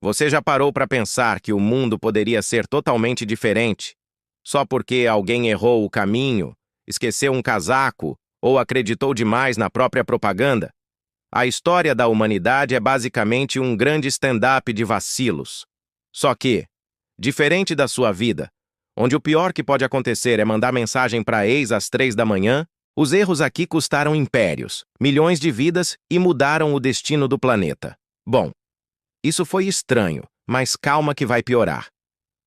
Você já parou para pensar que o mundo poderia ser totalmente diferente só porque alguém errou o caminho, esqueceu um casaco ou acreditou demais na própria propaganda? A história da humanidade é basicamente um grande stand-up de vacilos. Só que, diferente da sua vida, onde o pior que pode acontecer é mandar mensagem para ex às 3 da manhã, os erros aqui custaram impérios, milhões de vidas e mudaram o destino do planeta. Bom, isso foi estranho, mas calma que vai piorar.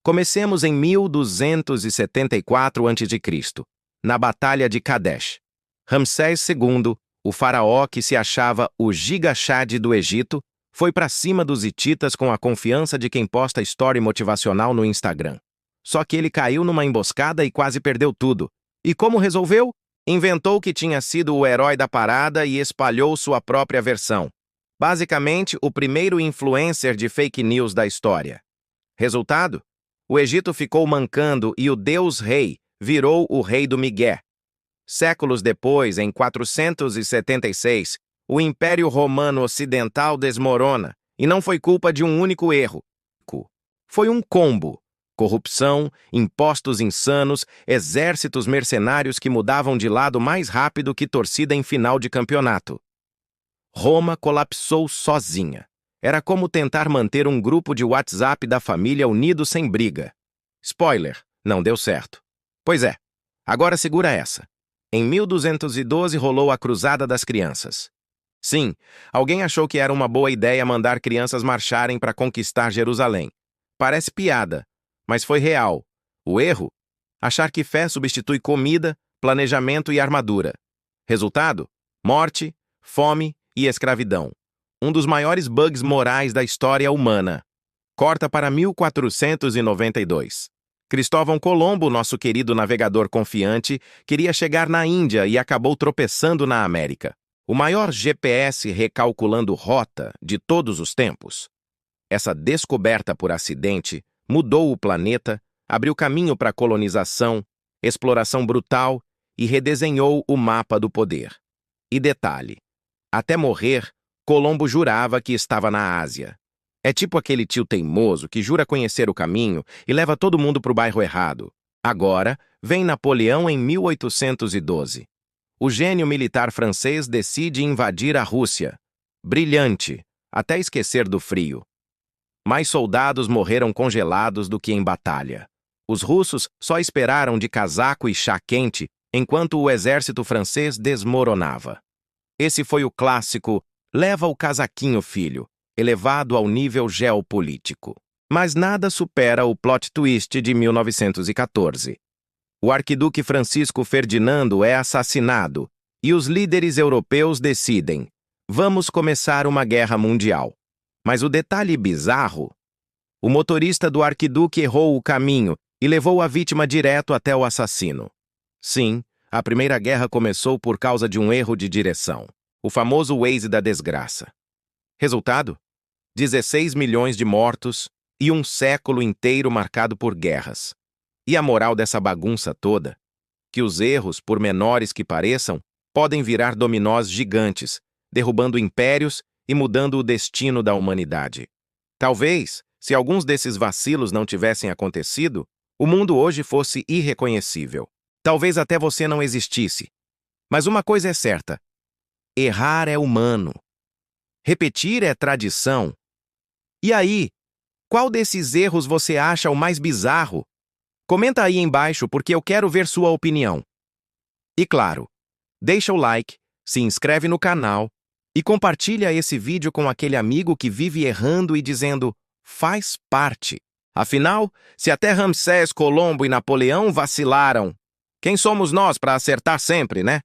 Comecemos em 1274 a.C., na Batalha de Kadesh. Ramsés II, o faraó que se achava o Giga-Chad do Egito, foi para cima dos hititas com a confiança de quem posta story motivacional no Instagram. Só que ele caiu numa emboscada e quase perdeu tudo. E como resolveu? Inventou que tinha sido o herói da parada e espalhou sua própria versão. Basicamente, o primeiro influencer de fake news da história. Resultado? O Egito ficou mancando e o Deus-Rei virou o rei do migué. Séculos depois, em 476, o Império Romano Ocidental desmorona, e não foi culpa de um único erro. Foi um combo. Corrupção, impostos insanos, exércitos mercenários que mudavam de lado mais rápido que torcida em final de campeonato. Roma colapsou sozinha. Era como tentar manter um grupo de WhatsApp da família unido sem briga. Spoiler, não deu certo. Pois é, agora segura essa. Em 1212 rolou a Cruzada das Crianças. Sim, alguém achou que era uma boa ideia mandar crianças marcharem para conquistar Jerusalém. Parece piada, mas foi real. O erro? Achar que fé substitui comida, planejamento e armadura. Resultado? Morte, fome e escravidão. Um dos maiores bugs morais da história humana. Corta para 1492. Cristóvão Colombo, nosso querido navegador confiante, queria chegar na Índia e acabou tropeçando na América. O maior GPS recalculando rota de todos os tempos. Essa descoberta por acidente mudou o planeta, abriu caminho para colonização, exploração brutal e redesenhou o mapa do poder. E detalhe, até morrer, Colombo jurava que estava na Ásia. É tipo aquele tio teimoso que jura conhecer o caminho e leva todo mundo para o bairro errado. Agora, vem Napoleão em 1812. O gênio militar francês decide invadir a Rússia. Brilhante, até esquecer do frio. Mais soldados morreram congelados do que em batalha. Os russos só esperaram de casaco e chá quente enquanto o exército francês desmoronava. Esse foi o clássico "leva o casaquinho, filho", elevado ao nível geopolítico. Mas nada supera o plot twist de 1914. O arquiduque Francisco Ferdinando é assassinado e os líderes europeus decidem: vamos começar uma guerra mundial. Mas o detalhe bizarro: o motorista do arquiduque errou o caminho e levou a vítima direto até o assassino. Sim, a Primeira Guerra começou por causa de um erro de direção. O famoso Waze da desgraça. Resultado? 16 milhões de mortos e um século inteiro marcado por guerras. E a moral dessa bagunça toda? Que os erros, por menores que pareçam, podem virar dominós gigantes, derrubando impérios e mudando o destino da humanidade. Talvez, se alguns desses vacilos não tivessem acontecido, o mundo hoje fosse irreconhecível. Talvez até você não existisse. Mas uma coisa é certa: errar é humano. Repetir é tradição. E aí, qual desses erros você acha o mais bizarro? Comenta aí embaixo porque eu quero ver sua opinião. E claro, deixa o like, se inscreve no canal e compartilha esse vídeo com aquele amigo que vive errando e dizendo: faz parte. Afinal, se até Ramsés, Colombo e Napoleão vacilaram, quem somos nós para acertar sempre, né?